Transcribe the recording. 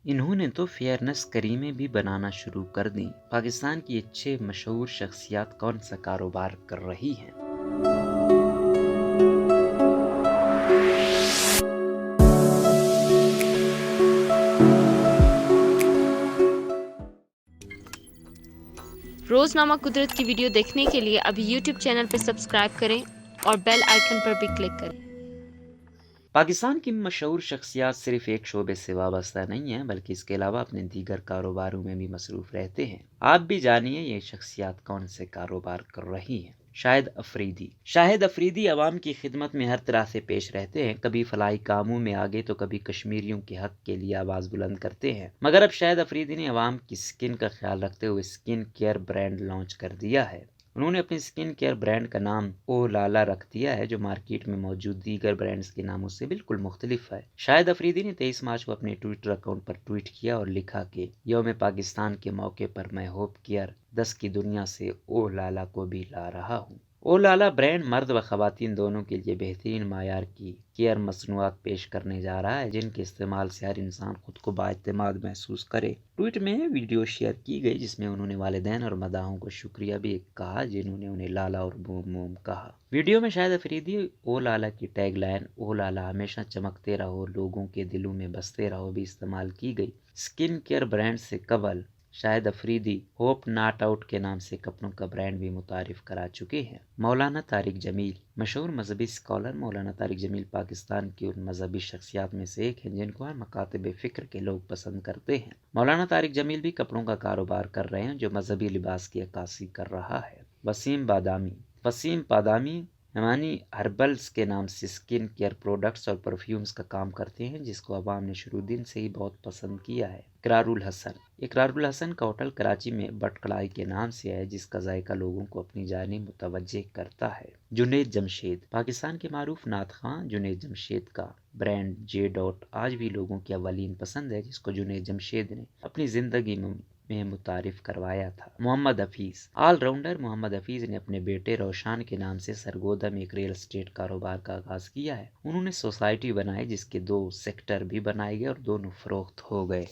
انہوں نے تو فیئرنس کریمیں بھی بنانا شروع کر دیں۔ پاکستان کی 6 مشہور شخصیات کون سا کاروبار کر رہی ہیں؟ روزنامہ قدرت کی ویڈیو دیکھنے کے لیے ابھی یوٹیوب چینل پر سبسکرائب کریں اور بیل آئیکن پر بھی کلک کریں۔ پاکستان کی مشہور شخصیات صرف ایک شعبے سے وابستہ نہیں ہیں، بلکہ اس کے علاوہ اپنے دیگر کاروباروں میں بھی مصروف رہتے ہیں۔ آپ بھی جانیے یہ شخصیات کون سے کاروبار کر رہی ہیں۔ شاہد افریدی عوام کی خدمت میں ہر طرح سے پیش رہتے ہیں، کبھی فلاحی کاموں میں آگے تو کبھی کشمیریوں کے حق کے لیے آواز بلند کرتے ہیں۔ مگر اب شاہد افریدی نے عوام کی سکن کا خیال رکھتے ہوئے سکن کیئر برانڈ لانچ کر دیا ہے۔ انہوں نے اپنے سکن کیئر برانڈ کا نام او لالا رکھ دیا ہے، جو مارکیٹ میں موجود دیگر برانڈز کے ناموں سے بالکل مختلف ہے۔ شاہد افریدی نے 23 مارچ کو اپنے ٹویٹر اکاؤنٹ پر ٹویٹ کیا اور لکھا کہ یوم پاکستان کے موقع پر میں ہوپ کیئر 10 کی دنیا سے او لالا کو بھی لا رہا ہوں۔ او لالا برانڈ مرد و خواتین دونوں کے لیے بہترین معیار کی کیئر مصنوعات پیش کرنے جا رہا ہے، جن کے استعمال سے ہر انسان خود کو بااعتماد محسوس کرے۔ ٹویٹ میں ویڈیو شیئر کی گئی جس میں انہوں نے والدین اور مداحوں کو شکریہ بھی کہا جنہوں نے انہیں لالا اور بوم موم کہا۔ ویڈیو میں شاہد افریدی او لالا کی ٹیگ لائن او لالا ہمیشہ چمکتے رہو، لوگوں کے دلوں میں بستے رہو بھی استعمال کی گئی۔ سکن کیئر برانڈ سے قبل شاہد افریدی ہوپ ناٹ آؤٹ کے نام سے کپڑوں کا برانڈ بھی متعارف کرا چکے ہیں۔ مولانا طارق جمیل مشہور مذہبی اسکالر مولانا طارق جمیل پاکستان کی ان مذہبی شخصیات میں سے ایک ہیں جن کو ہر مکاتب فکر کے لوگ پسند کرتے ہیں۔ مولانا طارق جمیل بھی کپڑوں کا کاروبار کر رہے ہیں جو مذہبی لباس کی عکاسی کر رہا ہے۔ وسیم بادامی ہمانی ہربلز کے نام سے سکن کیئر پروڈکٹس اور پرفیومز کا کام کرتے ہیں، جس کو عوام نے شروع دن سے ہی بہت پسند کیا ہے۔ اقرار الحسن کا ہوٹل کراچی میں بٹ کڑائی کے نام سے ہے، جس کا ذائقہ لوگوں کو اپنی جانب متوجہ کرتا ہے۔ جنید جمشید پاکستان کے معروف نعت خواں جنید جمشید کا برانڈ جے ڈاٹ آج بھی لوگوں کی اولین پسند ہے، جس کو جنید جمشید نے اپنی زندگی میں متعارف کروایا تھا۔ محمد حفیظ آل راؤنڈر محمد حفیظ نے اپنے بیٹے روشان کے نام سے سرگودا میں ایک ریئل اسٹیٹ کاروبار کا آغاز کیا ہے۔ انہوں نے سوسائٹی بنائی جس کے 2 سیکٹر بھی بنائے گئے اور دونوں فروخت ہو گئے۔